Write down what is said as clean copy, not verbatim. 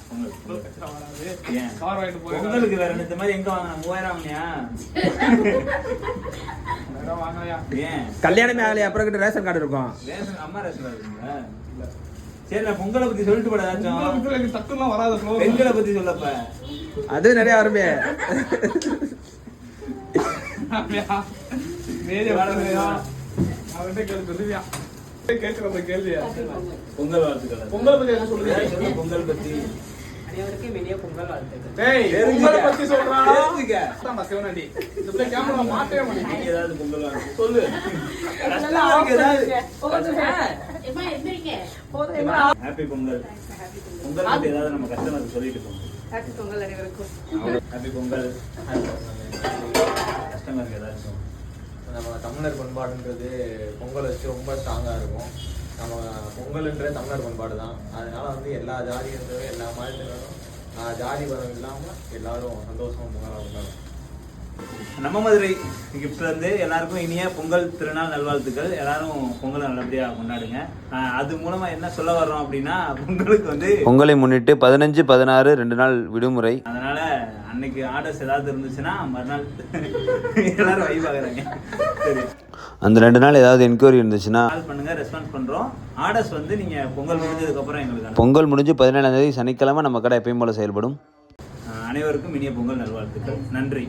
பொங்கலை பத்தி பொங்கலுக்கு வேற இந்த மாதிரி எங்க வாங்கின 3000 ஏன் கல்யாணமே ஆகலையா? அப்புறம் கிட்ட ரேஷன் கார்டு இருக்கும். ரேஷன் அம்மா ரேஷன் கார்டு இருக்குங்களா? சரி நான் பொங்கலை பத்தி சொல்லிட்டு போட ஏதாச்சும் தட்டுலாம் வராது. பெண்களை பத்தி சொல்லப்ப அது நிறைய வருமே. பொங்கல் வாழ்த்துக்கள். பொங்கல் பத்தி என்ன சொல்லுங்க? பொங்கல் பத்தி அனைவருக்கும் இனிய பொங்கல் வாழ்த்துக்கள். பொங்கலை பத்தி சொல்றான். சிவனாண்டி இந்த கேமரா மாட்டவே மாட்டேன். நீங்க ஏதாவது பொங்கல் வாழ்த்து சொல்லு. ஹாப்பி பொங்கல். பொங்கல் பத்தி ஏதாவது நம்ம கஸ்டமருக்கு சொல்லிட்டு போங்க. ஹாப்பி பொங்கல் அனைவருக்கும். ஹாப்பி பொங்கல். கஸ்டமருக்கு ஏதாச்சும் நம்ம தமிழர் பண்பாடுன்றது பொங்கல் வச்சு ரொம்ப ஸ்ட்ராங்காக இருக்கும். நம்ம பொங்கல்ன்றது தமிழர் பண்பாடு தான். அதனால வந்து எல்லா ஜாதியினரும் எல்லா மாநிலத்தினரும் ஜாதி பலம் இல்லாமல் எல்லாரும் சந்தோஷமா பொங்கலாக கொண்டாடும். நம்ம மதுரை கிஃப்ட் வந்து எல்லாருக்கும் இனிய பொங்கல் திருநாள் நல்வாழ்த்துக்கள். எல்லாரும் பொங்கலை நல்லபடியா கொண்டாடுங்க. அது மூலமா என்ன சொல்ல வர்றோம் அப்படின்னா, பொங்கலுக்கு வந்து பொங்கலை முன்னிட்டு 15, 16 2 நாள் விடுமுறை. அதனால அன்னைக்கு ஆர்டர்ஸ் ஏதாவது இருந்துச்சுன்னா மறுநாள் எல்லாரும் வைப் ஆகுறாங்க. சரி, அந்த 2 நாள் ஏதாவது என்கொயரி இருந்துச்சுன்னா கால் பண்ணுங்க, ரெஸ்பான்ஸ் பண்றோம். ஆர்டர்ஸ் வந்து நீங்க பொங்கல் முடிஞ்சதுக்கு அப்புறம் எங்களுக்கு பொங்கல் முடிஞ்சு 17ஆம் தேதி சனிக்கிழமை நம்ம கடை எப்பயும் போல செயல்படும். அனைவருக்கும் இனிய பொங்கல் நல்வாழ்த்துக்கள். நன்றி.